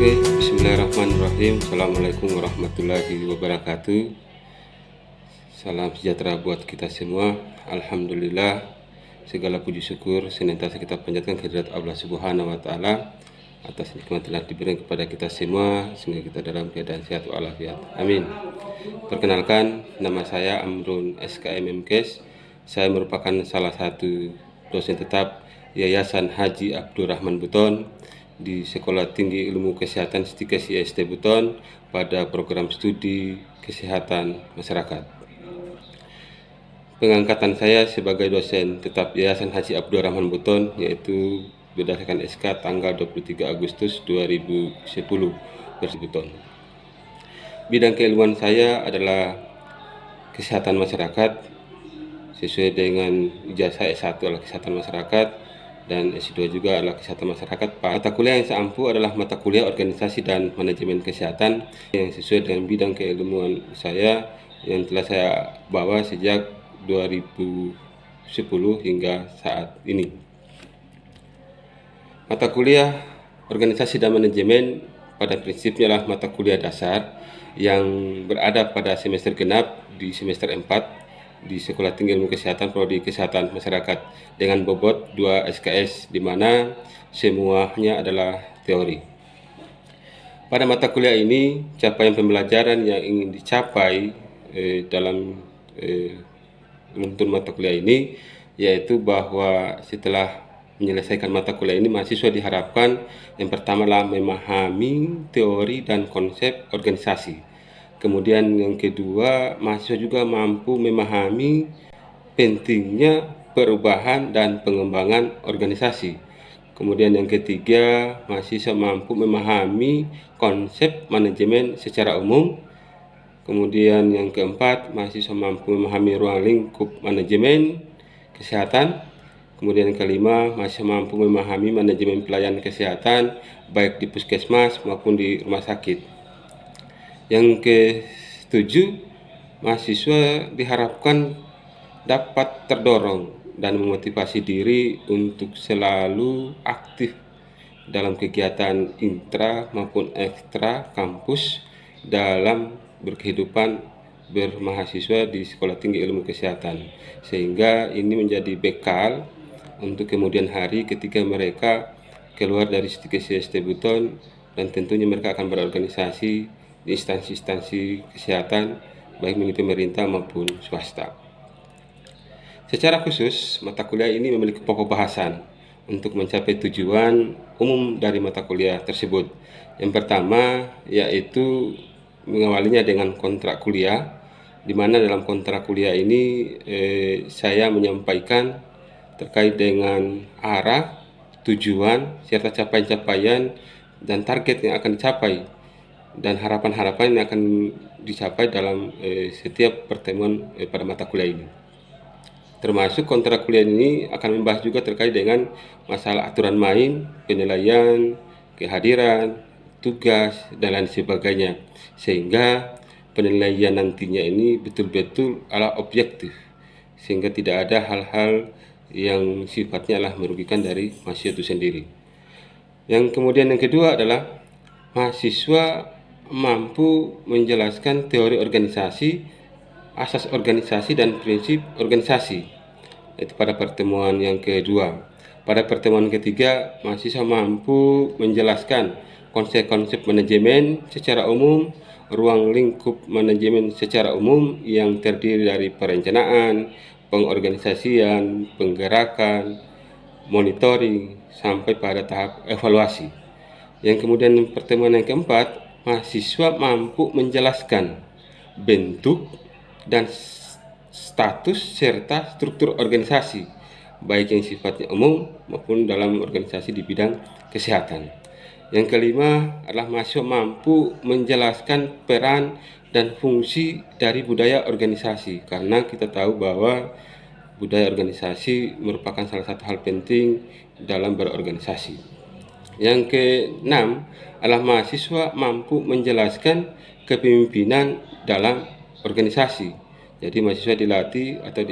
Oke, bismillahirrahmanirrahim. Assalamualaikum warahmatullahi wabarakatuh. Salam sejahtera buat kita semua. Alhamdulillah, segala puji syukur senantiasa kita panjatkan kehadirat Allah Subhanahu wa taala atas nikmat telah diberikan kepada kita semua sehingga kita dalam keadaan sehat walafiat. Amin. Perkenalkan, nama saya Amrun SKM MKes. Saya merupakan salah satu dosen tetap Yayasan Haji Abdurrahman Buton di Sekolah Tinggi Ilmu Kesehatan Stikes IST Buton pada program studi kesehatan masyarakat. Pengangkatan saya sebagai dosen tetap Yayasan Haji Abdurrahman Buton yaitu berdasarkan SK tanggal 23 Agustus 2010 Buton. Bidang keilmuan saya adalah kesehatan masyarakat sesuai dengan ijazah S1 adalah kesehatan masyarakat dan S2 juga adalah kesehatan masyarakat. Mata kuliah yang saya ampu adalah mata kuliah organisasi dan manajemen kesehatan yang sesuai dengan bidang keilmuan saya yang telah saya bawa sejak 2010 hingga saat ini. Mata kuliah organisasi dan manajemen pada prinsipnya adalah mata kuliah dasar yang berada pada semester genap di semester 4 di Sekolah Tinggi Ilmu Kesehatan Prodi Kesehatan Masyarakat dengan bobot 2 SKS di mana semuanya adalah teori. Pada mata kuliah ini, capaian pembelajaran yang ingin dicapai dalam runtun mata kuliah ini yaitu bahwa setelah menyelesaikan mata kuliah ini mahasiswa diharapkan yang pertama adalah memahami teori dan konsep organisasi. Kemudian yang kedua, mahasiswa juga mampu memahami pentingnya perubahan dan pengembangan organisasi. Kemudian yang ketiga, mahasiswa mampu memahami konsep manajemen secara umum. Kemudian yang keempat, mahasiswa mampu memahami ruang lingkup manajemen kesehatan. Kemudian yang kelima, mahasiswa mampu memahami manajemen pelayanan kesehatan baik di puskesmas maupun di rumah sakit. Yang ketujuh, mahasiswa diharapkan dapat terdorong dan memotivasi diri untuk selalu aktif dalam kegiatan intra maupun ekstra kampus dalam berkehidupan bermahasiswa di Sekolah Tinggi Ilmu Kesehatan, sehingga ini menjadi bekal untuk kemudian hari ketika mereka keluar dari Stikes IST Buton dan tentunya mereka akan berorganisasi di instansi-instansi kesehatan baik milik pemerintah maupun swasta. Secara khusus, mata kuliah ini memiliki pokok bahasan untuk mencapai tujuan umum dari mata kuliah tersebut. Yang pertama yaitu mengawalinya dengan kontrak kuliah, di mana dalam kontrak kuliah ini saya menyampaikan terkait dengan arah, tujuan, serta capaian-capaian dan target yang akan dicapai dan harapan-harapan yang akan dicapai dalam setiap pertemuan pada mata kuliah ini. Termasuk kontrak kuliah ini akan membahas juga terkait dengan masalah aturan main, penilaian, kehadiran, tugas, dan lain sebagainya. Sehingga penilaian nantinya ini betul-betul adalah objektif. Sehingga tidak ada hal-hal yang sifatnya adalah merugikan dari mahasiswa itu sendiri. Yang kemudian yang kedua adalah mahasiswa mampu menjelaskan teori organisasi, asas organisasi, dan prinsip organisasi. Itu pada pertemuan yang kedua. Pada pertemuan ketiga, mahasiswa mampu menjelaskan konsep-konsep manajemen secara umum, ruang lingkup manajemen secara umum yang terdiri dari perencanaan, pengorganisasian, penggerakan, monitoring, sampai pada tahap evaluasi. Yang kemudian pertemuan yang keempat, mahasiswa mampu menjelaskan bentuk dan status serta struktur organisasi, baik yang sifatnya umum maupun dalam organisasi di bidang kesehatan. Yang kelima adalah mahasiswa mampu menjelaskan peran dan fungsi dari budaya organisasi, karena kita tahu bahwa budaya organisasi merupakan salah satu hal penting dalam berorganisasi. Yang keenam adalah mahasiswa mampu menjelaskan kepemimpinan dalam organisasi, Jadi mahasiswa dilatih atau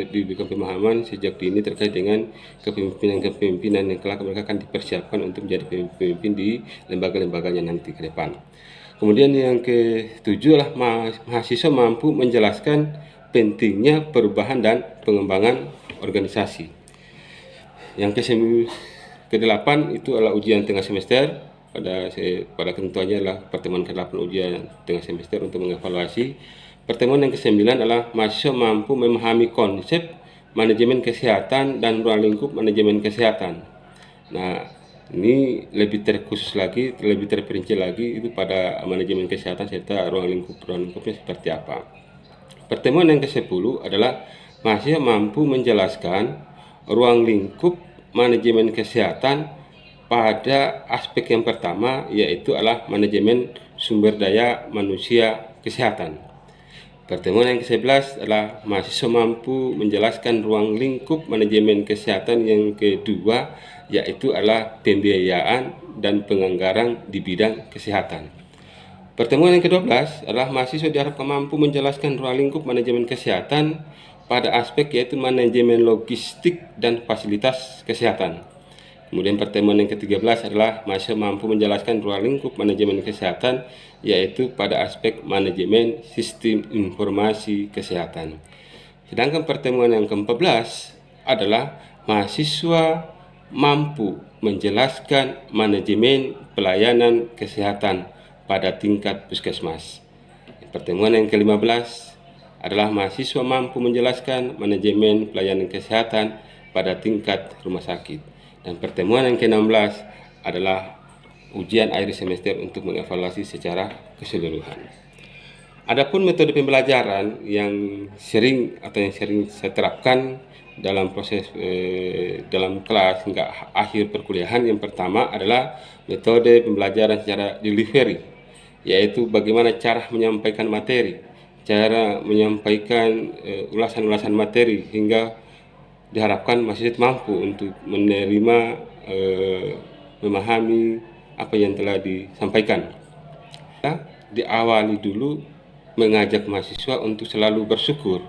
diberikan pemahaman sejak dini terkait dengan kepemimpinan yang kelak mereka akan dipersiapkan untuk menjadi pemimpin di lembaga-lembaganya nanti ke depan. Kemudian yang ketujuh adalah mahasiswa mampu menjelaskan pentingnya perubahan dan pengembangan organisasi. Yang ke-8 itu adalah ujian tengah semester. Pada ketentuannya adalah pertemuan ke-8 ujian tengah semester untuk mengevaluasi. Pertemuan yang ke-9 adalah mahasiswa mampu memahami konsep manajemen kesehatan dan ruang lingkup manajemen kesehatan. Nah, ini lebih terkhusus lagi, lebih terperinci lagi itu pada manajemen kesehatan serta ruang lingkupnya seperti apa. Pertemuan yang ke-10 adalah mahasiswa mampu menjelaskan ruang lingkup manajemen kesehatan pada aspek yang pertama, yaitu adalah manajemen sumber daya manusia kesehatan. Pertemuan yang ke-11 adalah mahasiswa mampu menjelaskan ruang lingkup manajemen kesehatan yang kedua, yaitu adalah pembiayaan dan penganggaran di bidang kesehatan. Pertemuan yang ke-12 adalah mahasiswa diharapkan mampu menjelaskan ruang lingkup manajemen kesehatan pada aspek yaitu manajemen logistik dan fasilitas kesehatan. Kemudian pertemuan yang ke-13 adalah mahasiswa mampu menjelaskan ruang lingkup manajemen kesehatan yaitu pada aspek manajemen sistem informasi kesehatan. Sedangkan pertemuan yang ke-14 adalah mahasiswa mampu menjelaskan manajemen pelayanan kesehatan pada tingkat puskesmas. Pertemuan yang ke-15 adalah mahasiswa mampu menjelaskan manajemen pelayanan kesehatan pada tingkat rumah sakit. Dan pertemuan yang ke-16 adalah ujian akhir semester untuk mengevaluasi secara keseluruhan. Adapun metode pembelajaran yang sering saya terapkan dalam proses dalam kelas hingga akhir perkuliahan, yang pertama adalah metode pembelajaran secara delivery, yaitu bagaimana cara menyampaikan materi, cara menyampaikan ulasan-ulasan materi hingga diharapkan mahasiswa mampu untuk menerima, memahami apa yang telah disampaikan. Kita diawali dulu mengajak mahasiswa untuk selalu bersyukur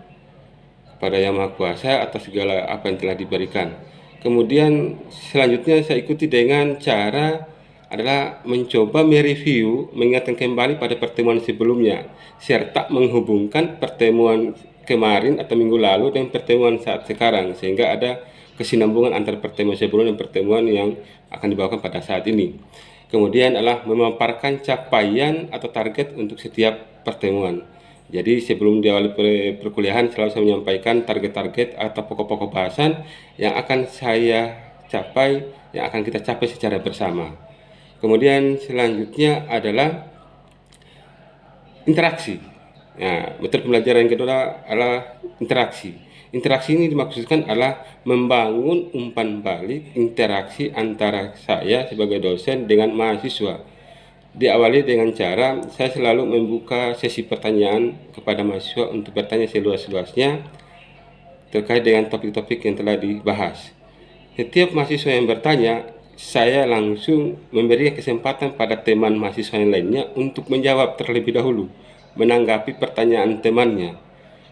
pada Yang Maha Kuasa atas segala apa yang telah diberikan. Kemudian selanjutnya saya ikuti dengan cara adalah mencoba mereview, mengingatkan kembali pada pertemuan sebelumnya, serta menghubungkan pertemuan kemarin atau minggu lalu dengan pertemuan saat sekarang, sehingga ada kesinambungan antara pertemuan sebelumnya dan pertemuan yang akan dibawakan pada saat ini. Kemudian adalah memaparkan capaian atau target untuk setiap pertemuan. Jadi sebelum diawali perkuliahan selalu saya menyampaikan target-target atau pokok-pokok bahasan yang akan saya capai, yang akan kita capai secara bersama. Kemudian selanjutnya adalah interaksi. Nah, metode pembelajaran yang kedua adalah interaksi. Interaksi ini dimaksudkan adalah membangun umpan balik interaksi antara saya sebagai dosen dengan mahasiswa. Diawali dengan cara saya selalu membuka sesi pertanyaan kepada mahasiswa untuk bertanya seluas-luasnya terkait dengan topik-topik yang telah dibahas. Setiap mahasiswa yang bertanya, saya langsung memberi kesempatan pada teman mahasiswa yang lainnya untuk menjawab terlebih dahulu, menanggapi pertanyaan temannya.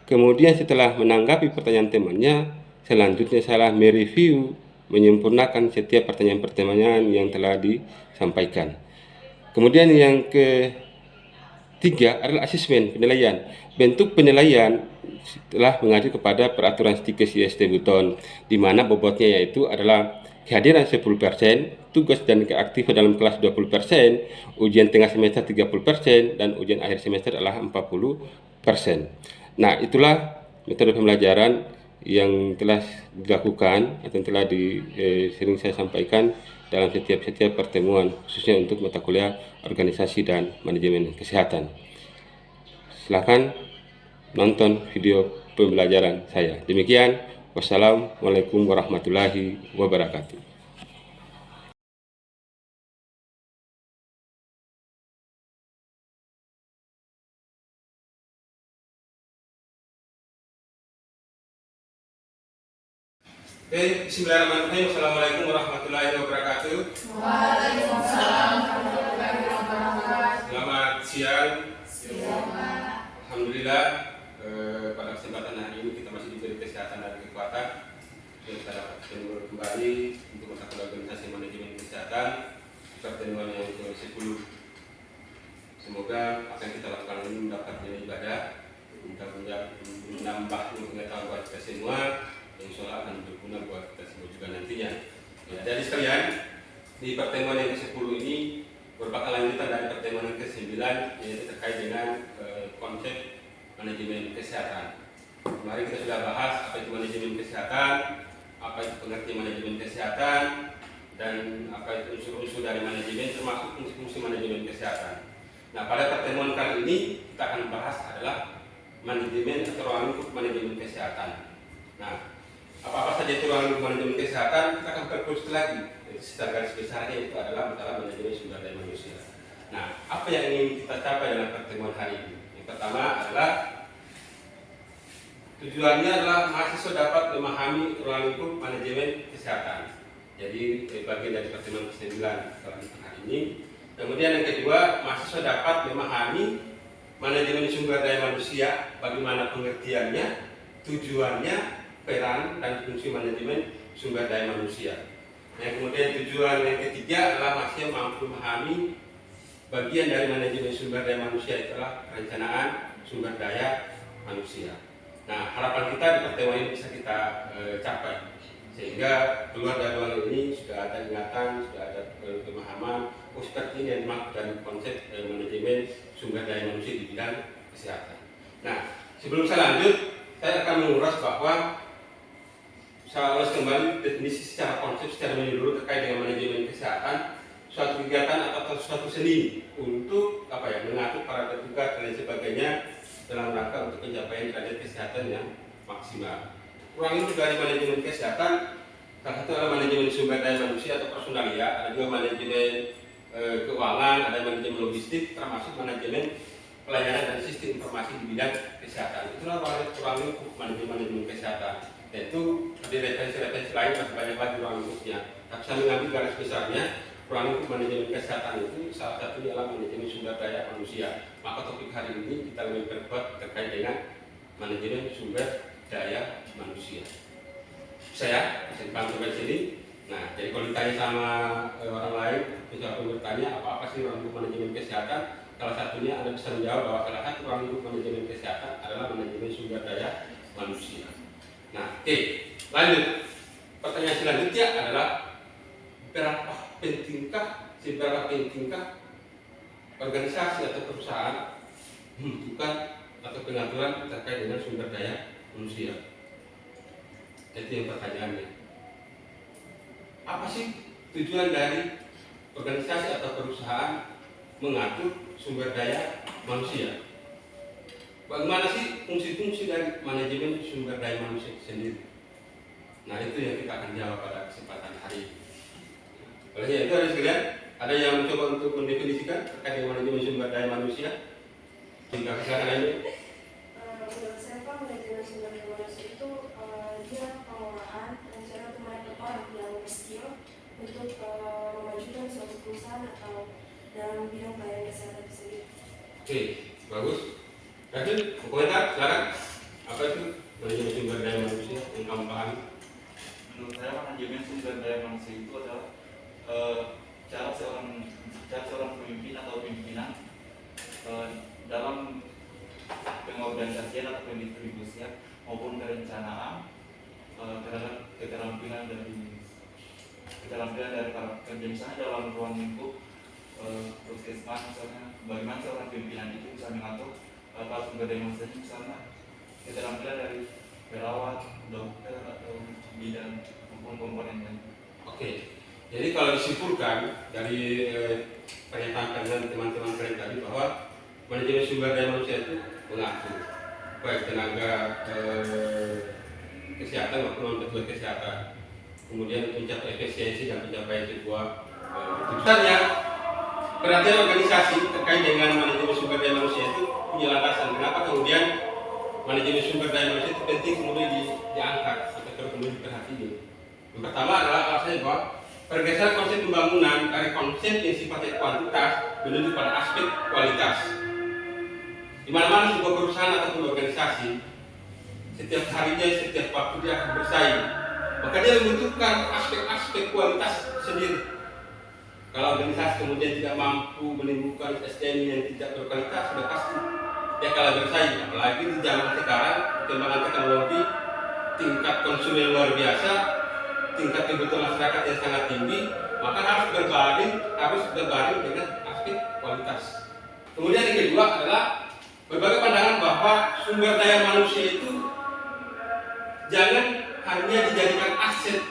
Kemudian setelah menanggapi pertanyaan temannya, selanjutnya saya mereview, menyempurnakan setiap pertanyaan-pertanyaan yang telah disampaikan. Kemudian yang ketiga adalah asesmen, penilaian. Bentuk penilaian telah mengacu kepada peraturan stikes IST Buton, di mana bobotnya yaitu adalah kehadiran 10%, tugas dan keaktifan dalam kelas 20%, ujian tengah semester 30%, dan ujian akhir semester adalah 40%. Nah, itulah metode pembelajaran yang telah dilakukan atau telah sering saya sampaikan dalam setiap pertemuan, khususnya untuk mata kuliah organisasi dan manajemen kesehatan. Silakan nonton video pembelajaran saya. Demikian, wassalamualaikum warahmatullahi wabarakatuh. Bismillahirrahmanirrahim. Assalamualaikum warahmatullahi wabarakatuh. Waalaikumsalam warahmatullahi wabarakatuh. Selamat siang. Siang. Alhamdulillah pada Kesehatan. Kita dapat bertemu kembali untuk mata kuliah organisasi manajemen kesehatan di pertemuan yang ke-10. Semoga apa yang kita lakukan ini mendapat nilai ibadah, menambah pengetahuan buat kita semua, yang insya Allah akan berguna buat kita semua juga nantinya. Ya, jadi sekalian, di pertemuan yang ke-10 ini merupakan lanjutan dari pertemuan yang ke-9, yaitu terkait dengan konsep manajemen kesehatan. Kemarin kita sudah bahas apa itu manajemen kesehatan, apa itu pengertian manajemen kesehatan, dan apa itu unsur-unsur dari manajemen, termasuk fungsi-fungsi manajemen kesehatan. Nah, pada pertemuan kali ini kita akan bahas adalah manajemen atau ruang lingkup manajemen kesehatan. Nah, apa-apa saja itu ruang lingkup manajemen kesehatan kita akan perkuat lagi. Jadi secara garis besarnya itu adalah masalah manajemen sumber daya manusia. Nah, apa yang ingin kita capai dalam pertemuan hari ini? Yang pertama adalah tujuannya adalah mahasiswa dapat memahami ruang lingkup manajemen kesehatan. Jadi bagian dari pertemuan ke-9 kelanjutan hari ini. Kemudian yang kedua, mahasiswa dapat memahami manajemen sumber daya manusia, bagaimana pengertiannya, tujuannya, peran dan fungsi manajemen sumber daya manusia. Yang kemudian tujuan yang ketiga adalah mahasiswa mampu memahami bagian dari manajemen sumber daya manusia itulah perencanaan sumber daya manusia. Nah, harapan kita di pertemuan ini bisa kita capai, sehingga keluar dari ruang ini sudah ada ingatan, sudah ada pemahaman, seperti ini yang dimaksud dari konsep manajemen sumber daya manusia di bidang kesehatan. Nah, sebelum saya lanjut, saya akan menguras bahwa saya ulas kembali definisi secara konsep, secara menyeluruh terkait dengan manajemen kesehatan, suatu kegiatan atau suatu seni untuk mengatur para petugas dan sebagainya dalam rangka untuk pencapaian derajat kesehatan yang maksimal. Ruang lingkup dari manajemen kesehatan, salah satu adalah manajemen sumber daya manusia atau personalia, ada juga manajemen keuangan, ada manajemen logistik, termasuk manajemen pelayanan dan sistem informasi di bidang kesehatan. Itulah ruang lingkup manajemen kesehatan. Yaitu di referensi-referensi lain masih banyak lagi ruang lingkupnya. Tapi saya mengambil garis besarnya, ruang lingkup manajemen kesehatan itu salah satunya adalah manajemen sumber daya manusia. Maka topik hari ini kita lebih berkuat terkait dengan manajemen sumber daya manusia. Saya paham sampai sini. Nah, jadi kalau ditanya sama orang lain, misalnya bertanya apa sih ruang lingkup manajemen kesehatan, salah satunya Anda bisa menjawab bahwa salah satu ruang lingkup manajemen kesehatan adalah manajemen sumber daya manusia. Nah, oke, lanjut. Pertanyaan selanjutnya adalah seberapa pentingkah organisasi atau perusahaan membutuhkan atau pengaturan terkait dengan sumber daya manusia? Itu yang pertanyaannya. Apa sih tujuan dari organisasi atau perusahaan mengatur sumber daya manusia? Bagaimana sih fungsi-fungsi dari manajemen sumber daya manusia itu sendiri? Nah, itu yang kita akan jawab pada kesempatan hari ini. Oleh itu ada sekalian, ada yang mencoba untuk mendefinisikan terkait dengan manajemen sumber daya manusia? Sehingga silakan ini. Menurut saya Pak, manajemen sumber daya manusia itu dia pengolahan rencana untuk merekrut orang yang berskill untuk memajukan suatu perusahaan atau dalam bidang pelayanan kesehatan itu sendiri. Oke, bagus. Rasul, komentar silakan. Apa itu manajemen sumber daya manusia yang kamu pahami? Menurut saya manajemen sumber daya manusia itu adalah cara seorang pemimpin atau pimpinan dalam pengorganisasian atau pendistribusian maupun perencanaan terhadap keterampilan dari para pekerja, misalnya dalam ruang lingkup puskesmas, misalnya bagaimana seorang pimpinan itu bisa mengatur para sumber daya manusia, misalnya keterampilan dari perawat, dokter atau bidang maupun komponen lain. Oke, jadi kalau disimpulkan dari pernyataan teman-teman kalian tadi bahwa manajemen sumber daya manusia itu mengatur baik tenaga kesehatan maupun non-petugas kesehatan, kemudian mencapai efisiensi dan pencapaian sebuah tujuannya. Perhatian organisasi terkait dengan manajemen sumber daya manusia itu punya landasan. Kenapa kemudian manajemen sumber daya manusia itu penting kemudian diangkat atau kemudian diperhatikan? Yang pertama adalah alasannya bahwa pergeseran konsep pembangunan dari konsep yang sifatnya kuantitas menuju pada aspek kualitas. Di mana-mana sebuah perusahaan ataupun organisasi setiap harinya, setiap waktu dia akan bersaing. Maka dia membutuhkan aspek-aspek kualitas sendiri. Kalau organisasi kemudian tidak mampu menimbulkan SDM yang tidak berkualitas, sudah pasti dia kalah bersaing. Apalagi di zaman sekarang, perkembangan teknologi, tingkat konsumen luar biasa, tingkat kebutuhan masyarakat yang sangat tinggi, maka harus berbaring dengan aspek kualitas. Kemudian yang kedua adalah berbagai pandangan bahwa sumber daya manusia itu jangan hanya dijadikan aset,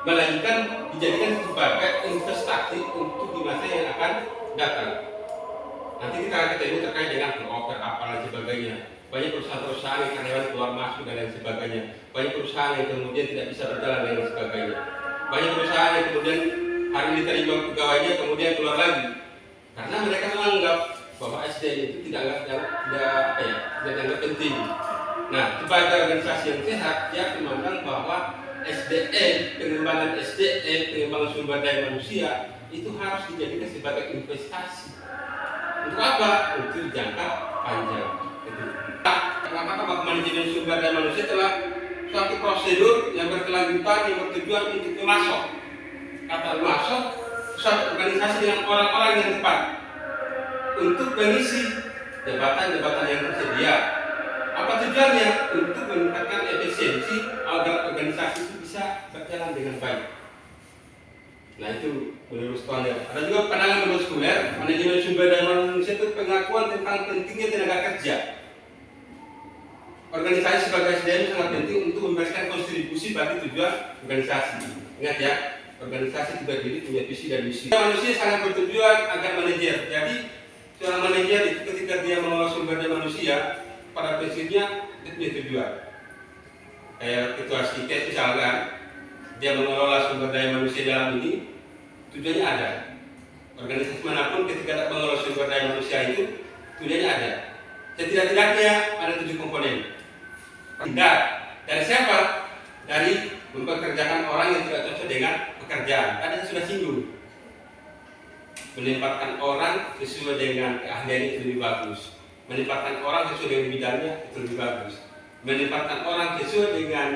melainkan dijadikan sebagai investasi untuk di masa yang akan datang. Nanti kita akan ketemu terkait dengan broker apa dan sebagainya. Banyak perusahaan-perusahaan yang karyawan keluar masuk dan lain sebagainya. Banyak perusahaan yang kemudian tidak bisa berjalan dan lain sebagainya. Banyak perusahaan yang kemudian hari ini terima pegawainya kemudian keluar lagi karena mereka menganggap bahwa SDM itu tidak dianggap penting. Nah, sebagai organisasi yang sehat, dia memandang bahwa SDM, pengembangan sumber daya manusia itu harus dijadikan sebagai investasi. Untuk apa? Untuk jangka panjang. Maka manajemen sumber daya manusia telah suatu prosedur yang berkelanjutan yang bertujuan untuk memasok. Kata masuk suatu organisasi dengan orang-orang yang tepat untuk mengisi jabatan-jabatan yang tersedia. Apa tujuannya? Untuk meningkatkan efisiensi agar organisasi itu bisa berjalan dengan baik. Nah, itu menurut standar. Ada juga pandangan menurut sekuler, manajemen sumber daya manusia itu pengakuan tentang pentingnya tenaga kerja. Organisasi sebagai SDM sangat penting untuk memberikan kontribusi bagi tujuan organisasi. Ingat ya, organisasi terdiri punya visi dan misi. Manusia sangat bertujuan agar manajer. Jadi seorang manajer itu ketika dia mengelola sumber daya manusia, pada prinsipnya dia punya tujuan. Kayak ketua Stiket misalkan, dia mengelola sumber daya manusia dalam ini, tujuannya ada. Organisasi manapun ketika mengelola sumber daya manusia itu, tujuannya ada. Setidak-tidaknya ada 7 komponen. Tidak. Dari siapa? Dari mempekerjakan orang yang tidak cocok dengan pekerjaan. Tadi sudah singgung. Menempatkan orang sesuai dengan keahlian itu lebih bagus. Menempatkan orang sesuai dengan bidangnya itu lebih bagus. Menempatkan orang sesuai dengan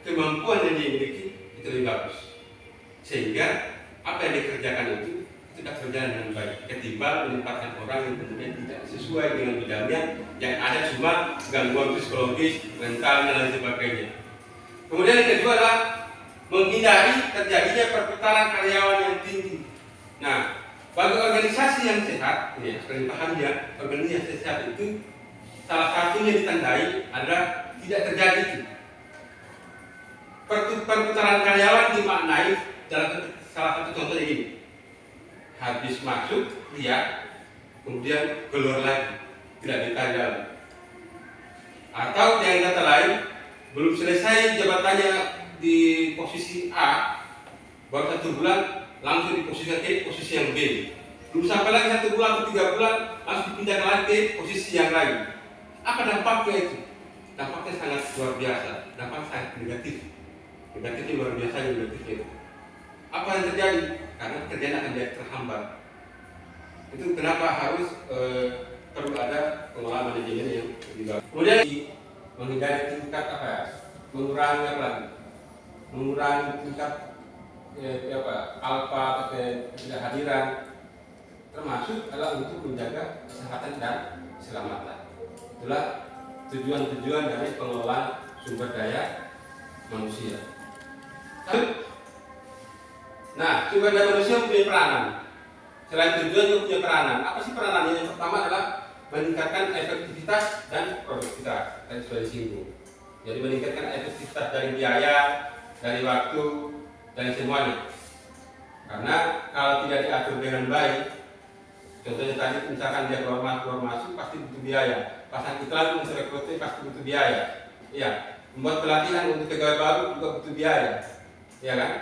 kemampuan yang dimiliki itu lebih bagus. Sehingga apa yang dikerjakan itu tidak berjalan dengan baik. Ketimbang menempatkan orang yang kemudian tidak sesuai dengan bidangnya, yang ada cuma gangguan psikologis, mental dan lain sebagainya. Kemudian yang kedua adalah menghindari terjadinya perputaran karyawan yang tinggi. Nah, bagi organisasi yang sehat, ya, seperti pahamnya, organisasi yang sehat itu salah satunya ditandai adalah tidak terjadi itu. Perputaran karyawan dimaknai dalam salah satu contoh ini. Habis masuk, lihat, kemudian keluar lagi, tidak ditanya. Atau yang kata lain, belum selesai jabatannya di posisi A, baru 1 bulan langsung diposisikan ke posisi yang B. Belum sampai lagi 1 bulan atau 3 bulan langsung dipindahkan lagi ke posisi yang lain. Apa dampaknya itu? Dampaknya sangat luar biasa, dampaknya sangat negatif. Negatifnya luar biasa yang negatifnya itu. Apa yang terjadi? Karena pekerjaan akan jadi terhambat. Itu kenapa harus perlu ada pengelolaan manajemen yang lebih bagus. Kemudian menghindari tingkat mengurangi tingkat alfa atau ketidakhadiran, termasuk adalah untuk menjaga kesehatan dan keselamatan. Itulah tujuan-tujuan dari pengelolaan sumber daya manusia. Nah, sumber daya manusia punya peranan. Selain tujuan juga punya peranan. Apa sih peranannya? Yang pertama adalah meningkatkan efektivitas dan produktivitas. Tadi sudah disinggung. Jadi meningkatkan efektivitas dari biaya, dari waktu, dari semuanya. Karena kalau tidak diatur dengan baik, contohnya tadi misalkan dia keluar masuk pasti butuh biaya. Pasang iklan untuk rekrutmen pasti butuh biaya. Iya. Membuat pelatihan untuk pegawai baru juga butuh biaya. Iya kan?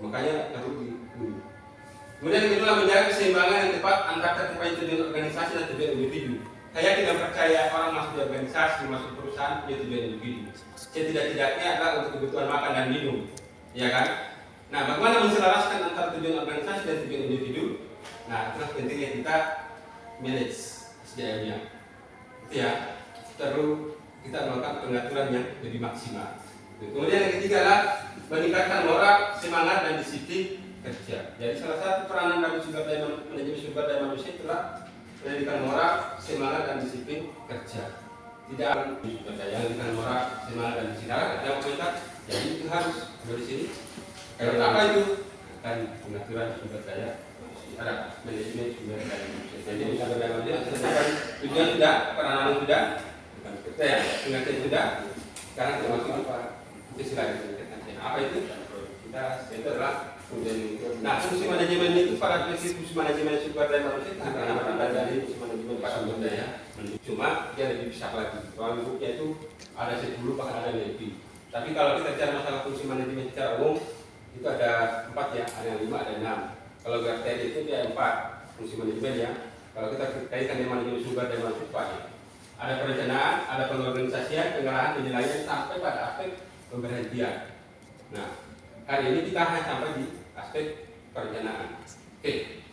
Makanya harus dulu. Kemudian yang kedua, menjaga keseimbangan yang tepat antara tercapai tujuan organisasi dan tujuan individu. Saya tidak percaya orang masuk di organisasi, masuk perusahaan punya tujuan individu. Setidak-tidaknya adalah untuk kebutuhan makan dan minum, ya kan? Nah, bagaimana menselaraskan antara tujuan organisasi dan tujuan individu? Nah, itu pentingnya kita manage SDM-nya. Itu ya, perlu kita melakukan pengaturan yang lebih maksimal. Kemudian yang ketiga adalah meningkatkan moral, semangat dan disiplin kerja. Jadi salah satu peranan dari manajemen sumber daya manusia itulah pendidikan moral, semangat dan disiplin kerja. Tidak akan sumber daya pendidikan moral, semangat dan disiplin. Ada komentar. Jadi itu harus dari sini. Kalau apa itu? Akan pengaturan sumber daya manusia. Ada manajemen sumber daya manusia. Jadi sumber daya manusia tujuan sudah, peranan sudah, bukan kerja ya, pengertian sudah. Sekarang kita masuk apa? Itu silahkan. Apa itu? Itu adalah nah, fungsi manajemen itu pada prinsip fungsi manajemen sumber daya manusia karena ada dari fungsi manajemen pada sumber daya. Cuma dia lebih besar lagi. Soal bukunya itu ada 10 bahkan ada lebih. Tapi kalau kita bicara masalah fungsi manajemen secara umum itu ada 4 ya, ada yang 5, ada 6. Kalau GRTD itu dia 4 fungsi manajemen ya. Kalau kita kaitkan dengan manajemen sumber daya manusia ya. Ada perencanaan, ada pengorganisasian, pengarahan, penilaian sampai pada aspek pemberhentian. Nah, hari ini kita hanya sampai di aspek perencanaan. Oke.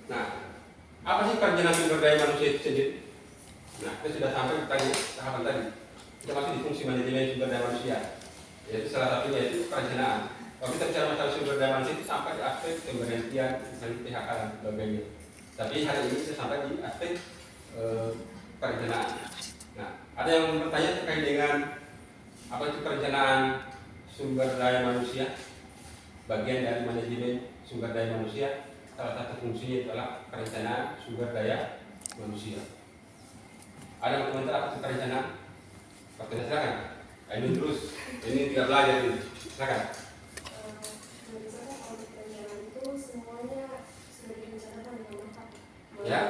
Nah, apa sih perencanaan sumber daya manusia itu sendiri? Nah, kita sudah sampai ke tahapan tadi. Kita masih di fungsi manajemen sumber daya manusia. Yaitu salah satunya itu perencanaan. Kalau kita bicara masalah sumber daya manusia itu sampai di aspek pemberhentian, misalnya PHK dan sebagainya. Tapi hari ini kita sampai di aspek perencanaan. Nah, ada yang bertanya terkait dengan apa itu perencanaan sumber daya manusia, bagian dari manajemen sumber daya manusia. Salah satu fungsinya adalah perencanaan sumber daya manusia. Ada yang komentar apa itu perencanaan? Waktunya silakan. Ini terus, ini tidak belajar ini. Silakan. Menurut saya kalau perencanaan itu semuanya sudah direncanakan dengan matang. Ya.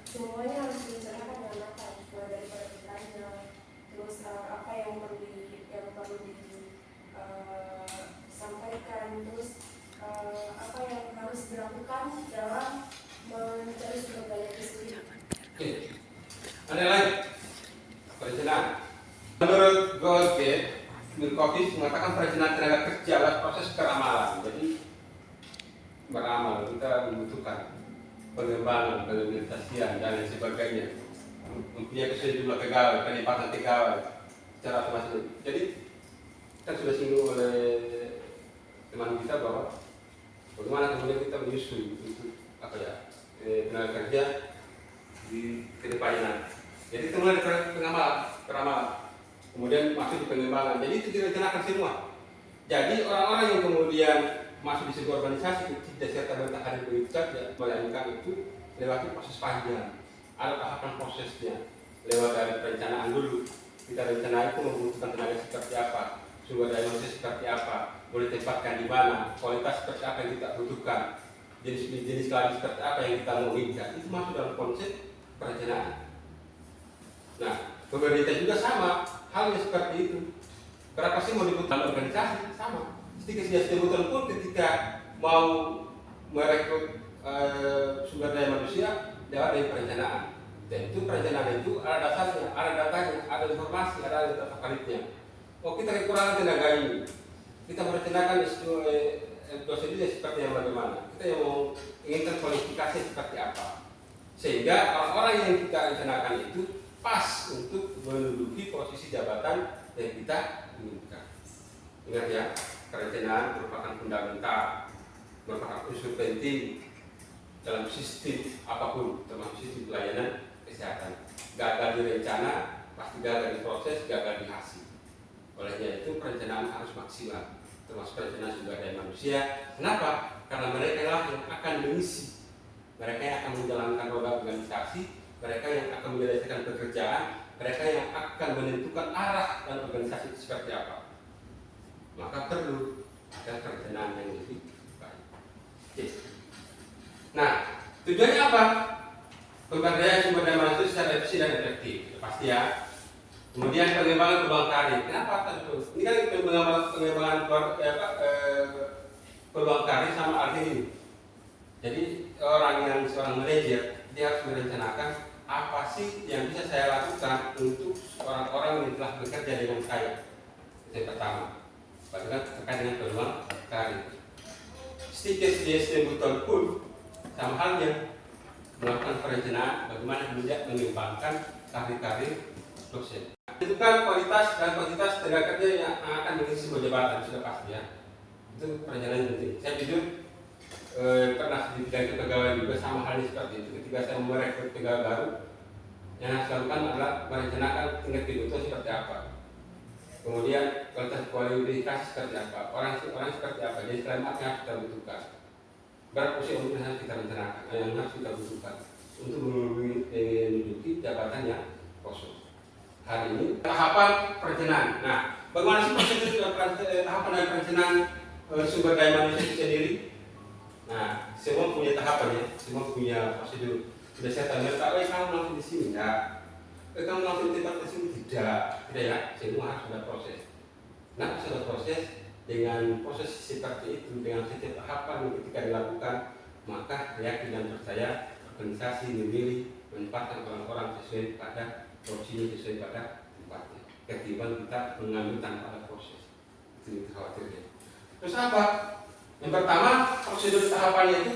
Semuanya harus direncanakan dengan matang, mulai dari perencananya, terus apa yang perlu sampaikan, terus apa yang harus dilakukan dalam mencari sumber daya itu sendiri. Oke. Ada lagi perencanaan. Menurut Goldgate, Milkovich mengatakan perencanaan tenaga kerja adalah proses keramalan. Jadi beramal kita membutuhkan pengembangan, pengimplementasian dan lain sebagainya. Mempunyai sejumlah pegawai, penempatan pegawai secara otomatis. Jadi kita sudah singgung oleh teman kita bahwa bagaimana kemudian kita menyusun untuk apa ya tenaga kerja di kedepannya. Jadi itu mulai dari pengamal, kemudian masuk di pengembangan. Jadi itu direncanakan semua. Jadi orang-orang yang kemudian masuk di sebuah organisasi tidak serta merta hadir begitu saja, melainkan itu lewati proses panjang. Ada tahapan prosesnya. Lewat dari perencanaan dulu. Kita rencana itu membutuhkan tenaga seperti apa, sumber daya manusia seperti apa, boleh ditempatkan di mana, kualitas seperti apa yang kita butuhkan, jenis lain seperti apa yang kita mau inginkan. Itu masuk dalam konsep perencanaan. Nah, pemerintah juga sama, hal yang seperti itu. Berapa sih mau dibutuhkan organisasi? Sama. Sedikit kebutuhan pun ketika mau merekrut sumber daya manusia, lewat dari perencanaan. Dan itu perencanaan itu ada dasarnya, ada datanya, ada informasi, ada data validnya. Oh, kita kekurangan tenaga ini. Kita merencanakan prosedurnya seperti yang bagaimana. Kita yang mau inginkan kualifikasi seperti apa. Sehingga orang-orang yang kita rencanakan itu pas untuk menduduki posisi jabatan yang kita inginkan. Ingat ya, perencanaan merupakan fundamental, merupakan unsur penting dalam sistem apapun, termasuk sistem pelayanan kesehatan. Gagal di rencana, pasti gagal di proses, gagal di hasil. Olehnya itu perencanaan harus maksimal, termasuk perencanaan sumber daya manusia. Kenapa? Karena mereka yang akan mengisi, mereka yang akan menjalankan roda organisasi, mereka yang akan menyelesaikan pekerjaan, mereka yang akan menentukan arah dan organisasi itu seperti apa. Maka perlu ada perencanaan yang lebih baik. Oke. Nah, tujuannya apa? Pemberdayaan sumber daya manusia secara efisien dan efektif, pasti ya. Kemudian pengembangan peluang karir. Kenapa terus? Ini kan pengembangan peluang karir sama arti ini. Jadi orang yang seorang manajer dia harus merencanakan apa sih yang bisa saya lakukan untuk orang-orang yang telah bekerja dengan saya. Itu yang pertama. Bagaimana terkait dengan peluang karir. Sedikit betul pun sama halnya melakukan perencanaan bagaimana kemudian mengembangkan karir-karir dosen. Tentukan kualitas dan kuantitas tenaga kerja yang akan mengisi sebuah jabatan, sudah pasti ya. Itu perencanaan penting. Saya jujur pernah di bidang kepegawaian juga sama halnya seperti itu. Ketika saya merekrut pegawai baru, yang harus dilakukan adalah merencanakan tingkat kebutuhan seperti apa. Kemudian kualifikasi seperti apa, orang seperti apa, jadi selain apa yang harus kita butuhkan. Berapa usia umur yang harus kita rencanakan, yang harus kita butuhkan untuk menduduki jabatan yang kosong. Hari ini tahapan perencanaan. Nah, bagaimana sih prosedur tahapan dan perencanaan sumber daya manusia itu sendiri? Nah, semua punya tahapan ya, semua punya prosedur. Sudah saya tanya, tak kamu langsung di sini enggak? Kamu langsung di tempat di sini tidak ya. Semua harus ada proses. Nah, sudah proses dengan proses seperti itu, dengan setiap tahapan yang ketika dilakukan, maka yakin dan percaya organisasi memilih menempatkan orang-orang sesuai pada porsinya, sesuai pada tempatnya. Ketimbang kita mengambil tanpa ada proses, itu khawatirnya. Terus apa? Yang pertama, prosedur tahapannya itu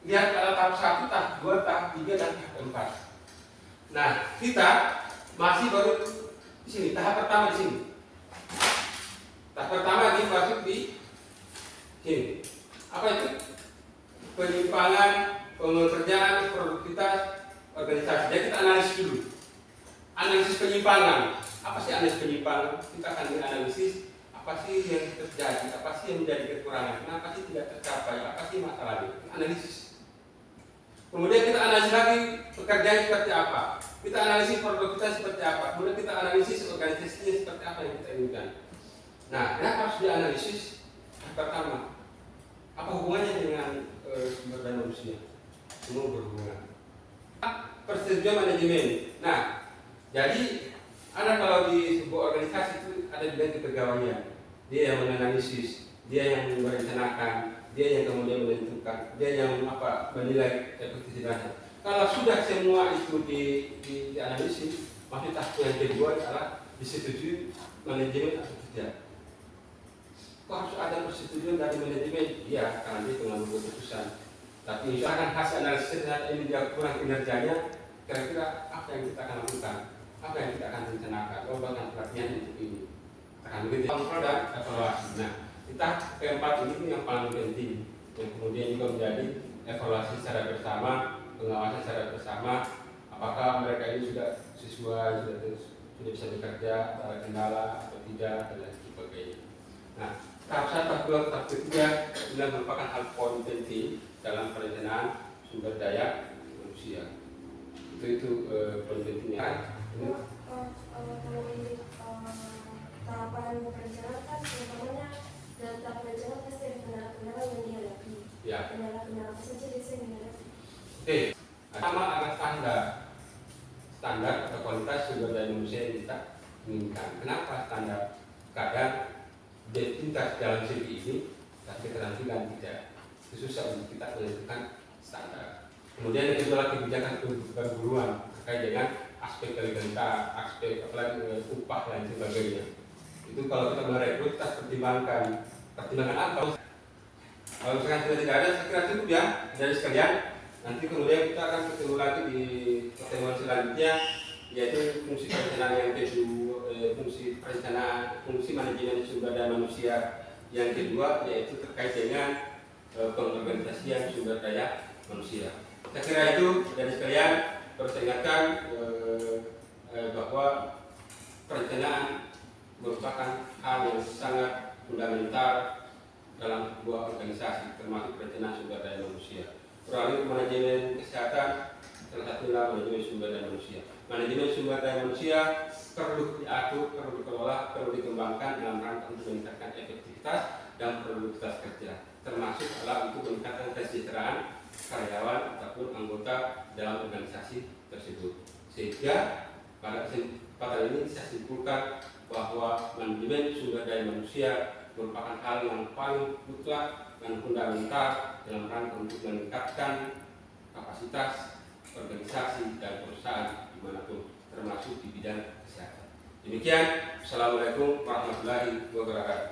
lihat ada tahap 1, tahap 2, tahap 3, dan tahap 4. Nah, kita masih baru di sini, tahap pertama di sini. Tahap pertama ini masuk di sini. Apa itu? Penyimpangan, pengerjaan, produktivitas, organisasi. Jadi kita analisis dulu. Analisis penyimpangan. Apa sih analisis penyimpangan? Kita akan menganalisis apa sih yang terjadi, apa sih yang menjadi kekurangan, kenapa sih tidak tercapai, apa sih masalahnya. Analisis. Kemudian kita analisis lagi pekerjaan seperti apa. Kita analisis produktivitas seperti apa. Kemudian kita analisis organisasinya seperti apa yang kita inginkan. Nah, yang harus dianalisis yang pertama, apa hubungannya dengan sumber daya manusia? Semua berhubungan. Persetujuan manajemen. Nah, jadi ada kalau di sebuah organisasi itu ada bidang kepegawaian. Dia yang menganalisis, dia yang merencanakan, dia yang kemudian menentukan, dia yang menilai efektivitasnya. Kalau sudah semua itu dianalisis, maka tahap yang kedua adalah disetujui manajemen atau tidak. Kok harus ada persetujuan dari manajemen? Iya, karena dia pengambil keputusan. Tapi misalkan hasil analisis ini dia kurang kinerjanya, kira-kira apa yang kita akan lakukan? Apa yang kita akan rencanakan? Bahkan pelatihan untuk ini. Akan begitu. Kontrol dan evaluasi. Nah, kita keempat ini yang paling penting. Yang kemudian juga menjadi evaluasi secara bersama, pengawasan secara bersama. Apakah mereka ini sudah sesuai, sudah bisa bekerja, ada kendala atau tidak, dan lain sebagainya. Nah, tahap 1, tahap 2, tahap 3 adalah merupakan hal poin penting dalam perencanaan sumber daya manusia. Itu poin pentingnya. Kalau ini tahapan perencanaan kan umpamanya dalam tahap perencanaan pasti ada kendala-kendala yang dihadapi. Ya. Kendala-kendala apa saja biasanya yang dihadapi? Oke, pertama ada standar atau kualitas sumber daya manusia yang kita inginkan. Kenapa standar? Kadang identitas dalam CV ini, tapi keterampilan tidak. Itu susah untuk kita menentukan standar. Kemudian yang kedua kebijakan perguruan terkait dengan aspek legalitas, aspek upah dan sebagainya. Itu kalau kita merekrut kita pertimbangkan apa? Kalau misalkan tidak ada, saya kira cukup ya dari sekalian. Nanti kemudian kita akan ketemu lagi di pertemuan selanjutnya, yaitu fungsi perencanaan yang kedua, fungsi manajemen sumber daya manusia yang kedua, yaitu terkait dengan pengorganisasian sumber daya manusia. Saya kira itu dari sekalian. Terus saya ingatkan bahwa perencanaan merupakan hal yang sangat fundamental dalam sebuah organisasi, termasuk perencanaan sumber daya manusia. Terlalu manajemen kesehatan, salah satunya manajemen sumber daya manusia. Manajemen sumber daya manusia perlu diatur, perlu dikelola, perlu dikembangkan dalam rangka untuk meningkatkan efektivitas dan produktivitas kerja, termasuk adalah untuk meningkatkan kesejahteraan karyawan ataupun anggota dalam organisasi tersebut. Sehingga pada kesempatan ini saya simpulkan bahwa manajemen sumber daya manusia merupakan hal yang paling mutlak dan fundamental dalam rangka untuk meningkatkan kapasitas organisasi dan perusahaan dimanapun, termasuk di bidang kesehatan. Demikian, Assalamualaikum warahmatullahi wabarakatuh.